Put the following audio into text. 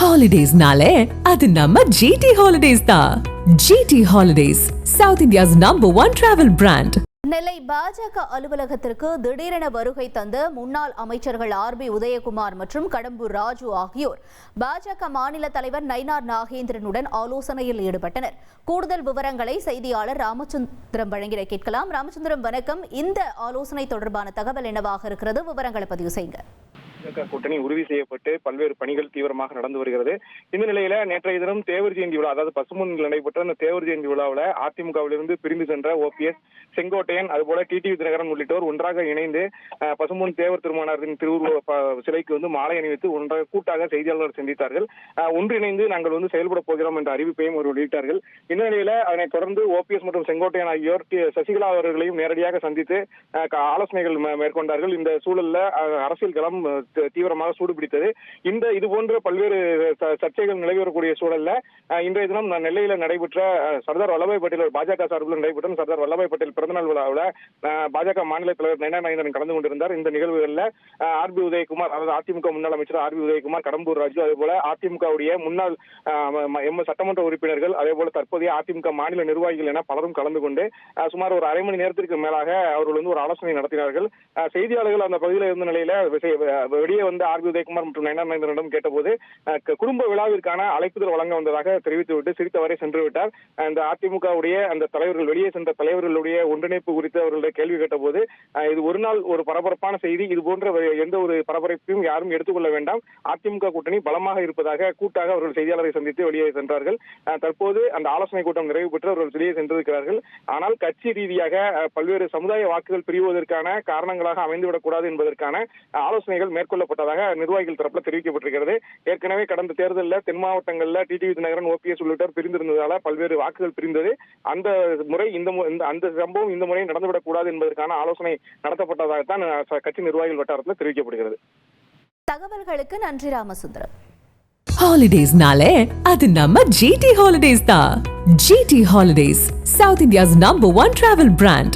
Holidays-nale, அது நம்ம GT Holidays தான். GT Holidays, South India's #1 travel brand. நெல்லை பாஜக அலுவலகத்திற்கு திடீரென வருகை தந்த முன்னாள் அமைச்சர்கள் ஆர்பி உதயகுமார் மற்றும் கடம்பூர் ராஜு ஆகியோர் பாஜக மாநில தலைவர் நயினார் நாகேந்திரனுடன் ஆலோசனையில் ஈடுபட்டனர். கூடுதல் விவரங்களை செய்தியாளர் ராமச்சந்திரம் வழங்கிட கேட்கலாம். ராமச்சந்திரம், வணக்கம். இந்த ஆலோசனை தொடர்பான தகவல் என்னவாக இருக்கிறது? விவரங்களை பதிவு செய்யுங்க. கூட்டணி உறுதி செய்யப்பட்டு பல்வேறு பணிகள் தீவிரமாக நடந்து வருகிறது. இந்த நிலையில நேற்றைய தினம் தேவர் ஜெயந்தி விழா, அதாவது பசுமூன்றில் நடைபெற்ற அந்த தேவர் ஜெயந்தி விழாவில் அதிமுகவிலிருந்து பிரிந்து சென்ற ஓபிஎஸ், செங்கோட்டையன், அதுபோல டிடிவி தினகரன் உள்ளிட்டோர் ஒன்றாக இணைந்து பசுமூன் தேவர் திருமணத்தின் திருவுருவ சிலைக்கு மாலை அணிவித்து ஒன்றாக கூட்டாக செய்தியாளர்கள் சந்தித்தார்கள். ஒன்றிணைந்து நாங்கள் செயல்பட போகிறோம் என்ற அறிவிப்பையும் அவர் வெளியிட்டார்கள். இந்த நிலையில அதனைத் தொடர்ந்து ஓபிஎஸ் மற்றும் செங்கோட்டையன் ஆகியோர் சசிகலா அவர்களையும் நேரடியாக சந்தித்து ஆலோசனைகள் மேற்கொண்டார்கள். இந்த சூழல்ல அரசியல் களம் தீவிரமாக சூடுபிடித்தது. இது போன்ற பல்வேறு சர்ச்சைகள் நிலவரக்கூடிய சூழல்ல இன்றைய தினம் நெல்லையில நடைபெற்ற சர்தார் வல்லபாய் பட்டேல் பாஜக சார்பில் நடைபெற்ற சர்தார் வல்லபாய் பட்டேல் பிறந்தநாள் விழாவில் பாஜக மாநில தலைவர் நயினார் நாகேந்திரன் கலந்து கொண்டிருந்தார். இந்த நிகழ்வுகளில் ஆர்பி உதயகுமார், அதாவது அதிமுக முன்னாள் அமைச்சர் ஆர்பி உதயகுமார், கடம்பூர் ராஜு, அதேபோல அதிமுகவுடைய முன்னாள் சட்டமன்ற உறுப்பினர்கள், அதேபோல தற்போதைய அதிமுக மாநில நிர்வாகிகள் என பலரும் கலந்து கொண்டு சுமார் ஒரு அரை மணி நேரத்திற்கு மேலாக அவர்கள் ஒரு ஆலோசனை நடத்தினார்கள். செய்தியாளர்கள் அந்த பகுதியில் இருந்த நிலையில வெளியே வந்து ஆர்பி உதயகுமார் மற்றும் நயினார் நாகேந்திரனிடம் கேட்டபோது குடும்ப விழாவிற்கான அழைப்புதல் வழங்க வந்ததாக தெரிவித்துவிட்டு சிரித்தவரை சென்று விட்டார். அந்த அதிமுகவுடைய அந்த தலைவர்கள், வெளியே சென்ற தலைவர்களுடைய ஒன்றிணைப்பு குறித்து அவர்களுடைய கேள்வி கேட்டபோது, இது ஒரு நாள் ஒரு பரபரப்பான செய்தி, இது போன்ற எந்த ஒரு பரபரப்பையும் யாரும் எடுத்துக்கொள்ள வேண்டாம், அதிமுக கூட்டணி பலமாக இருப்பதாக கூட்டாக அவர்கள் செய்தியாளரை சந்தித்து வெளியே சென்றார்கள். தற்போது அந்த ஆலோசனை கூட்டம் நிறைவு பெற்று அவர்கள் வெளியே சென்றிருக்கிறார்கள். ஆனால் கட்சி ரீதியாக பல்வேறு சமுதாய வாக்குகள் பிரிவதற்கான காரணங்களாக அமைந்துவிடக்கூடாது என்பதற்கான ஆலோசனைகள் மேற்கொள்ளப்பட்டதாக நிர்வாகிகள் தரப்புல தெரிவிக்கப்பட்டிருக்கிறது. ஏற்கனவே கடந்த தேர்தலில் தென் மாவட்டங்களில் டிடிவி தினகரன், ஓபிஎஸ் உள்ளிட்டோர் பிரிந்திருந்ததால பல்வேறு வாக்குகள் பிரிந்தது. அந்த முறை அந்த சம்பவம் இந்த முறை நடந்துவிடக் கூடாது என்பதற்கான ஆலோசனை நடத்தப்பட்டதாகத்தான் கட்சி நிர்வாகிகள் வட்டாரத்தில் தெரிவிக்கப்படுகிறது. தகவல்களுக்கு நன்றி ராமசுந்தரம். Holidays-nale, அது நம்ம GT Holidays தான். GT Holidays, South India's #1 travel brand.